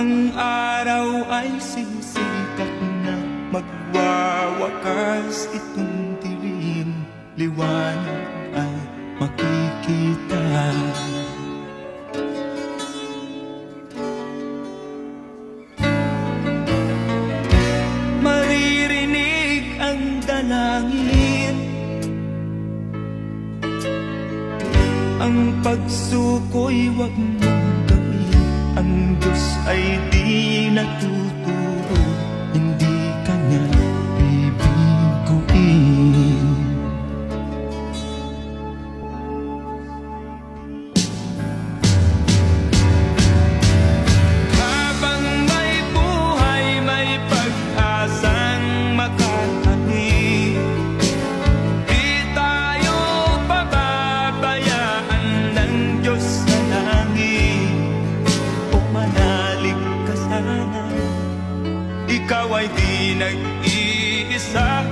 Ang araw ay sisikat na, magwawakas itong dilim, liwanag ay makikita. Maririnig ang dalangin, ang pagsuko'y wag mong gawin. Ang Diyos ay di natuturo, hindi Kanya bibiguin. Habang may buhay, may pag-asang makakamit. Di tayo pababayaan ng Diyos sa langit. O manalig ka sana, ikaw ay di nag-iisa.